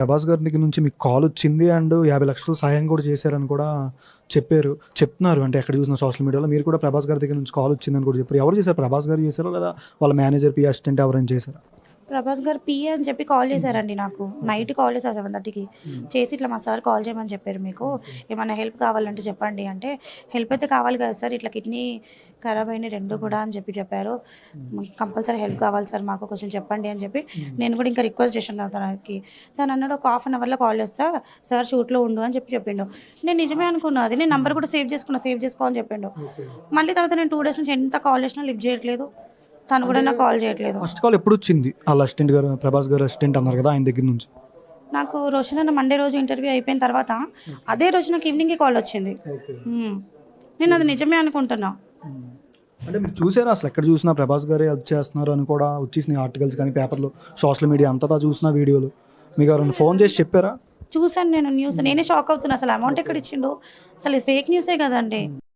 ప్రభాస్ గారి దగ్గర నుంచి మీకు కాల్ వచ్చింది అండ్ 50,00,000 సహాయం కూడా చేశారని కూడా చెప్తున్నారు. అంటే ఎక్కడ చూసిన సోషల్ మీడియాలో మీరు కూడా ప్రభాస్ గారి దగ్గర నుంచి కాల్ వచ్చిందని కూడా చెప్పారు. ఎవరు చేశారు? ప్రభాస్ గారు చేశారో లేదా వాళ్ళ మేనేజర్, పి అసిస్టెంట్ ఎవరైనా చేశారా? ప్రభాస్ గారు పిఏ అని చెప్పి కాల్ చేశారండి నాకు. నైట్ కాల్ చేశారు 7:30కి. చేసి ఇట్లా మా సార్ కాల్ చేయమని చెప్పారు, మీకు ఏమైనా హెల్ప్ కావాలంటే చెప్పండి అంటే, హెల్ప్ అయితే కావాలి కదా సార్, ఇట్లా కిడ్నీ ఖరాబ్ అయినాయి 2 కూడా అని చెప్పారు. కంపల్సరీ హెల్ప్ కావాలి సార్, మాకు కొంచెం చెప్పండి అని చెప్పి నేను కూడా ఇంకా రిక్వెస్ట్ చేశాను తనకి. తను అన్నాడు ఒక ½ అవర్లో కాల్ చేస్తా సార్, షూట్లో ఉండు అని చెప్పిండు. నేను నిజమే అనుకున్నా, అది నేను నంబర్ కూడా సేవ్ చేసుకోవాలని చెప్పిండు. మళ్ళీ తర్వాత నేను 2 డేస్ నుంచి ఎంత కాల్ చేసినా లిఫ్ట్ చేయట్లేదు, తను కూడా నాకు కాల్ చేయట్లేదు. ఫస్ట్ కాల్ ఎప్పుడు వచ్చింది? వాళ్ళ అసిస్టెంట్ గారు, ప్రభాస్ గారు అసిస్టెంట్ అన్నారు కదా, ఆయన దగ్గర నుంచి. నాకు రోషన్ అన్న మండే రోజు ఇంటర్వ్యూ అయిపోయిన తర్వాత అదే రోజు నాకు ఈవినింగ్కి కాల్ వచ్చింది. నేను అది నిజమే అనుకుంటున్నా. అంటే మీరు చూసారా అసలు ఎక్కడ చూసినా ప్రభాస్ గారే అది చేస్తున్నారు అని కూడా వచ్చేసినాయి ఆర్టికల్స్ కానీ పేపర్లో, సోషల్ మీడియా అంతటా చూసిన వీడియోలు. మీకు ఎవరైనా ఫోన్ చేసి చెప్పారా? చూసాను నేను న్యూస్, నేనే షాక్ అవుతున్నా. అసలు అమౌంట్ ఎక్కడ ఇచ్చిండు, అసలు ఫేక్ న్యూసే కదండి.